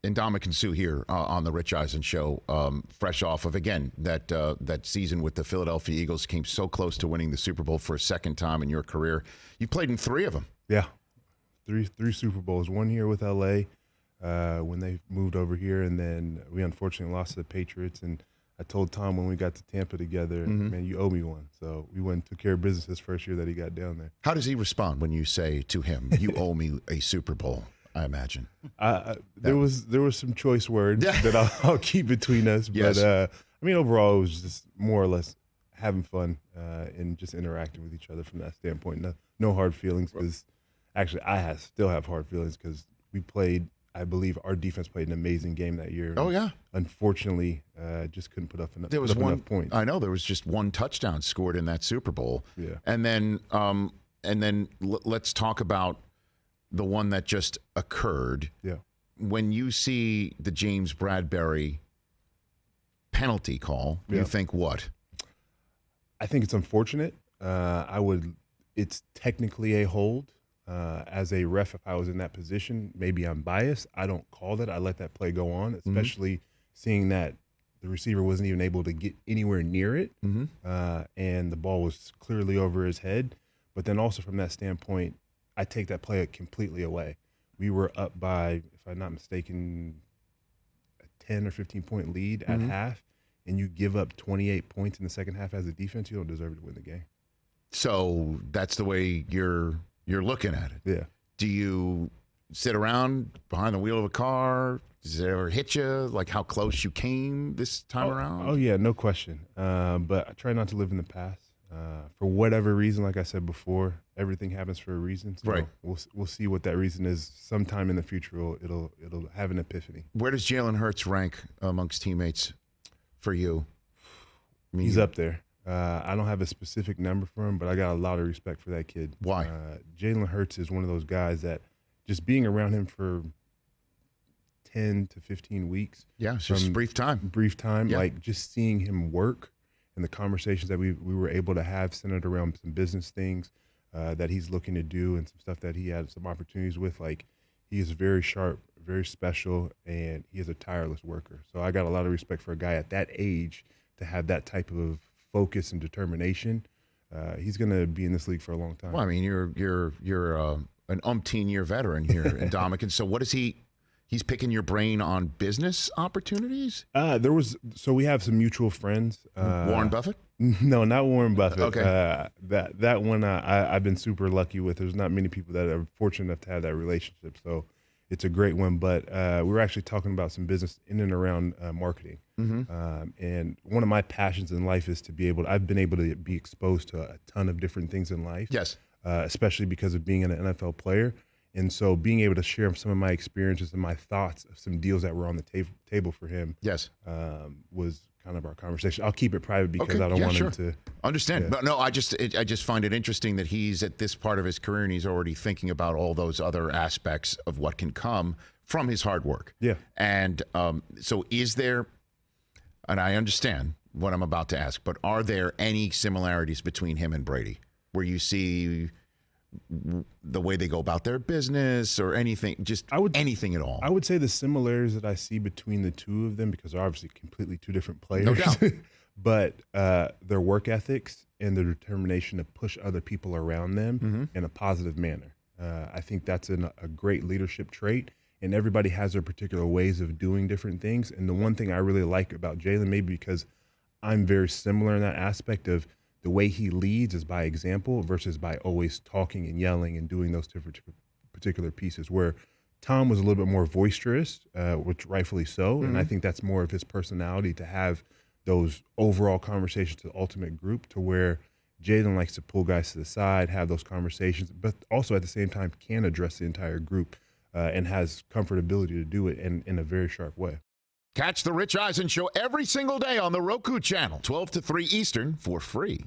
Ndamukong Suh here on the Rich Eisen Show, fresh off of, again, that season with the Philadelphia Eagles, came so close to winning the Super Bowl for a second time in your career. You played in 3 of them. Yeah, three Super Bowls. One here with L.A. When they moved over here, and then we unfortunately lost to the Patriots. And I told Tom when we got to Tampa together, man, you owe me one. So we went and took care of business his first year that he got down there. How does he respond when you say to him, you owe me a Super Bowl? I imagine. There was some choice words that I'll keep between us. But, I mean, overall, it was just more or less having fun and just interacting with each other from that standpoint. No hard feelings, because actually I still have hard feelings because we played, I believe our defense played an amazing game that year. Oh, yeah. Unfortunately, just couldn't put up enough, enough points. I know there was just one touchdown scored in that Super Bowl. Yeah. And then let's talk about the one that just occurred. Yeah. When you see the James Bradbury penalty call, you think what? I think it's unfortunate. It's technically a hold. As a ref, if I was in that position, maybe I'm biased. I don't call that. I let that play go on, especially seeing that the receiver wasn't even able to get anywhere near it, and the ball was clearly over his head. But then also from that standpoint, I take that play completely away. We were up by, if I'm not mistaken, a 10 or 15-point lead at half, and you give up 28 points in the second half as a defense, you don't deserve to win the game. So that's the way you're looking at it. Yeah. Do you sit around behind the wheel of a car? Does it ever hit you, like how close you came this time around? Oh, yeah, no question. But I try not to live in the past. For whatever reason, like I said before, everything happens for a reason. So right. We'll see what that reason is. Sometime in the future, it'll have an epiphany. Where does Jalen Hurts rank amongst teammates for you? He's up there. I don't have a specific number for him, but I got a lot of respect for that kid. Why? Jalen Hurts is one of those guys that just being around him for 10 to 15 weeks. Yeah, it's just brief time. Yeah. Like just seeing him work and the conversations that we were able to have centered around some business things that he's looking to do and some stuff that he had some opportunities with. Like, he is very sharp, very special, and he is a tireless worker. So I got a lot of respect for a guy at that age to have that type of focus and determination. He's going to be in this league for a long time. Well, I mean, you're an umpteen-year veteran here in Ndamukong. So what is he's picking your brain on business opportunities? So we have some mutual friends. Warren Buffett? No, not Warren Buffett. Okay. That one I've been super lucky with. There's not many people that are fortunate enough to have that relationship. So it's a great one. But we were actually talking about some business in and around marketing. And one of my passions in life is I've been able to be exposed to a ton of different things in life. Yes. Especially because of being an NFL player. And so being able to share some of my experiences and my thoughts of some deals that were on the table for him was kind of our conversation. I'll keep it private because I don't want him to understand. But no, I just find it interesting that he's at this part of his career and he's already thinking about all those other aspects of what can come from his hard work. Yeah. And so is there, and I understand what I'm about to ask, but are there any similarities between him and Brady where you see the way they go about their business or anything, anything at all? I would say the similarities that I see between the two of them, because they're obviously completely two different players, no doubt. but their work ethics and their determination to push other people around them in a positive manner. I think that's a great leadership trait, and everybody has their particular ways of doing different things. And the one thing I really like about Jalen, maybe because I'm very similar in that aspect of the way he leads is by example versus by always talking and yelling and doing those different particular pieces, where Tom was a little bit more boisterous, which rightfully so. And I think that's more of his personality to have those overall conversations to the ultimate group, to where Jalen likes to pull guys to the side, have those conversations, but also at the same time can address the entire group and has comfortability to do it in a very sharp way. Catch the Rich Eisen Show every single day on the Roku channel, 12 to 3 Eastern, for free.